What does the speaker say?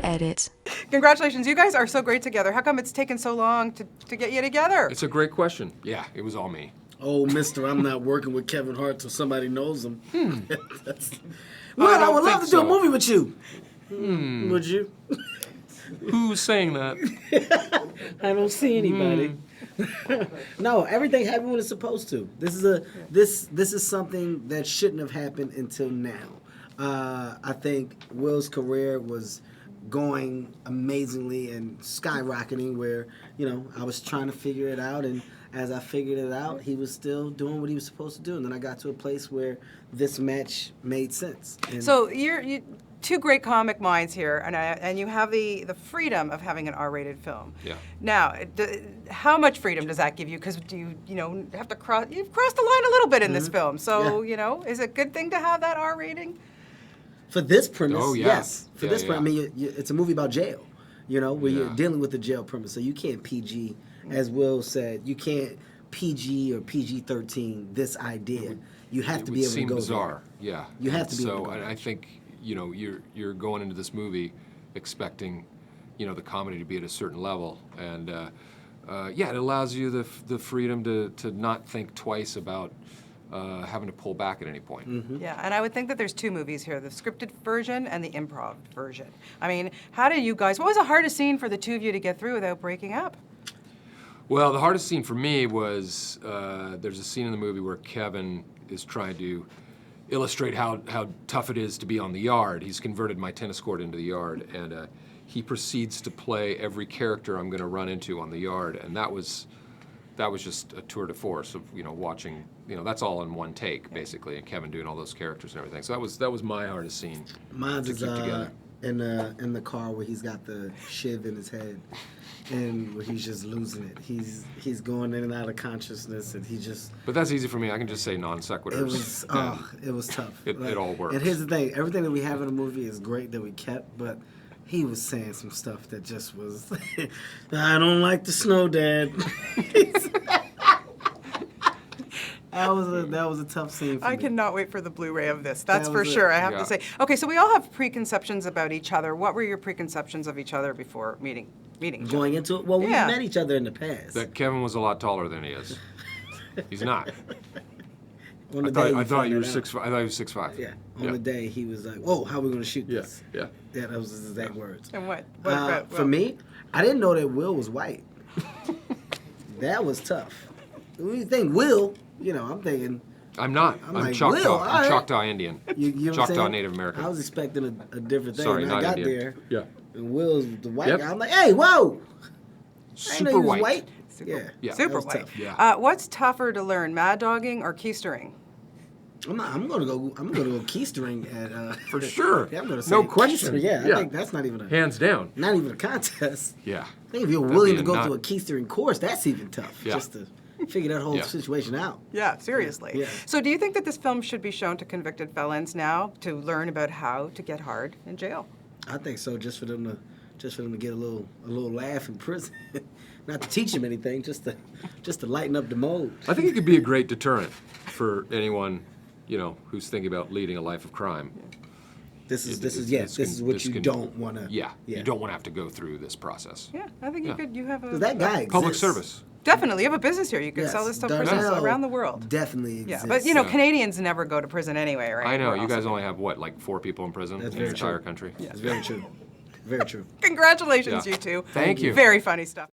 Edit. Congratulations, you guys are so great together. How come it's taken so long to get you together? It's a great question. Yeah, it was all me. Oh, mister, I'm not working with Kevin Hart till somebody knows him. Well, I would love to do a movie with you. Would you? Who's saying that? I don't see anybody. No, everything happened when it's supposed to. This is something that shouldn't have happened until now. I think Will's career was going amazingly and skyrocketing where, I was trying to figure it out, and as I figured it out, he was still doing what he was supposed to do, and then I got to a place where this match made sense. And So you're two great comic minds here, and you have the freedom of having an R-rated film. Yeah. Now, how much freedom does that give you? Because you've crossed the line a little bit in this film. So is it a good thing to have that R rating? For this premise, Oh, yeah. yes. For Yeah, this yeah. premise, I mean, it's a movie about jail, where you're Yeah. dealing with the jail premise. So you can't PG, as Will said, you can't PG or PG-13 this idea. You have to be able to go It would seem bizarre. there. Yeah. You have to be able So to go there. I think, you're going into this movie expecting, the comedy to be at a certain level. And, it allows you the freedom to not think twice about having to pull back at any point. Yeah, and I would think that there's two movies here, the scripted version and the improv version. I mean, what was the hardest scene for the two of you to get through without breaking up? Well, the hardest scene for me was there's a scene in the movie where Kevin is trying to illustrate how tough it is to be on the yard. He's converted my tennis court into the yard, and he proceeds to play every character I'm going to run into on the yard, and that was just a tour de force of watching. That's all in one take basically, and Kevin doing all those characters and everything. So that was my hardest scene. Mine's to is keep together. in the car where he's got the shiv in his head, and where he's just losing it. He's going in and out of consciousness, and he just. But that's easy for me. I can just say non sequiturs. It was tough. It all works. And here's the thing: everything that we have in the movie is great that we kept, but he was saying some stuff that just was. I don't like the snow, Dad. That was a tough scene for me. I cannot wait for the Blu-ray of this. That's for was sure, I have Yeah. to say. Okay, so we all have preconceptions about each other. What were your preconceptions of each other before meeting each other? Going into it, well, we Yeah. met each other in the past. That Kevin was a lot taller than he is. He's not. On the I day we thought found you were it out. 6'5". I thought he was 6'5". Yeah. On the day he was like, "Whoa, how are we gonna shoot Yeah. this?" Yeah. Yeah, that was his exact words. And what about For me, I didn't know that Will was white. That was tough. When you think Will, I'm thinking. I'm not. I'm I'm like, Choctaw. Will, all I'm right. Choctaw Indian. You know what I'm Choctaw saying? Native American. I was expecting a different thing. Sorry, When I not got Indian. there, Yeah. and Will's the white Yep. guy. I'm like, "Hey, whoa! I didn't know Super he was white. white." Super, Yeah. Yeah. super that was white. tough. Yeah. What's tougher to learn, mad dogging or keistering? I'm gonna go keistering at. For sure. Yeah, I'm gonna say No question. keistering. Yeah, Yeah. I think that's not even Hands down. a contest. Yeah. I think if you're That'd willing be to go not- through a keistering course, that's even tough. Yeah. Just to figure that whole Yeah. situation out. Yeah, seriously. Yeah. So do you think that this film should be shown to convicted felons now to learn about how to get hard in jail? I think so, just for them to get a little laugh in prison, not to teach them anything, just to lighten up the mode. I think it could be a great deterrent for anyone, who's thinking about leading a life of crime. This is what this you can- don't want to. Yeah. You don't want to have to go through this process. Yeah, I think you have a... Because that guy Public exists. service. Definitely, you have a business here. You can Yes, sell this stuff Darnell around the world. Definitely Yeah, exists. but Yeah. Canadians never go to prison anyway, right? I know. We're You also- guys only have, like 4 people in prison That's in the very true. entire country? It's very true. Very true. Congratulations, Yeah. you two. Thank you. Very funny stuff.